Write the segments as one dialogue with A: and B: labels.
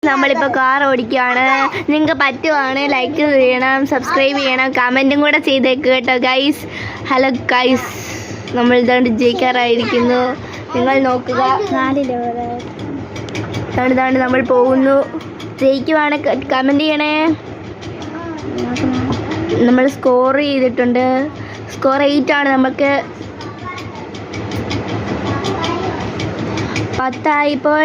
A: നമ്മളിപ്പോൾ കാർ ഓടിക്കുകയാണ്. നിങ്ങൾക്ക് പറ്റുവാണ് ലൈക്ക് ചെയ്യണം, സബ്സ്ക്രൈബ് ചെയ്യണം, കമൻറ്റും കൂടെ ചെയ്തേക്ക് കേട്ടോ ഗൈസ്. ഹലോ ഗൈസ്, നമ്മൾ ഇതാണ്ട് ജയിക്കാറായിരിക്കുന്നു. നിങ്ങൾ നോക്കുക, ഇതാണ് നമ്മൾ പോകുന്നു. ജയിക്കുവാണ് കമൻറ്റ് ചെയ്യണേ. നമ്മൾ സ്കോർ ചെയ്തിട്ടുണ്ട്. സ്കോർ 8 ആണ്. നമുക്ക് 10 ഇപ്പോൾ.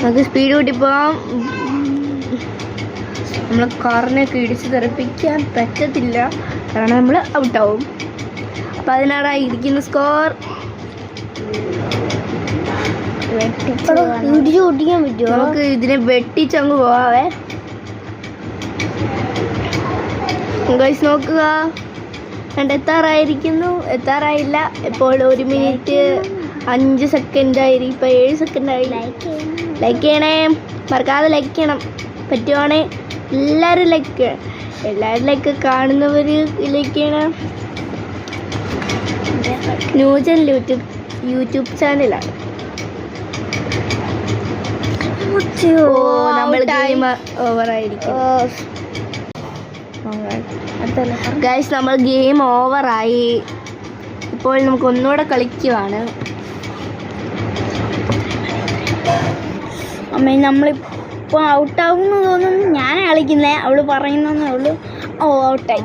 A: നമുക്ക് സ്പീഡ് കൂട്ടി പോവാം. നമ്മൾ കാറിനെയൊക്കെ ഇടിച്ച് തെറിപ്പിക്കാൻ പറ്റത്തില്ല, കാരണം നമ്മൾ ഔട്ടാവും. 16 ഇരിക്കുന്ന സ്കോർ.
B: ഓടിക്കാൻ പറ്റുമോ?
A: നമുക്ക് ഇതിനെ വെട്ടിച്ചങ്ങ് പോവാവേ. ഗൈസ് നോക്കുക, എത്താറായില്ല. ഇപ്പോൾ 1 മിനിറ്റ് 5 സെക്കൻഡായിരിക്കും. ഇപ്പോൾ 7 സെക്കൻഡായി. ലൈക്ക് ചെയ്യണേ, മറക്കാതെ ലൈക്ക് ചെയ്യണം. പറ്റുവാണേ എല്ലാവരും ലൈക്ക് കാണുന്നവർ ലൈക്ക് ചെയ്യണം. ന്യൂജൻ യൂട്യൂബ് ചാനലാണ്. നമ്മൾ ഗെയിം ഓവറായിരിക്കും ഗൈസ്. നമ്മൾ ഗെയിം ഓവറായി. ഇപ്പോൾ നമുക്ക് ഒന്നുകൂടെ കളിക്കുവാണ്.
B: അമ്മ നമ്മളിപ്പോൾ ഔട്ടാവും തോന്നുന്നു. ഞാൻ കളിക്കുന്നേ, അവള് പറയുന്നേ ഉള്ളൂ. ഔട്ടായി.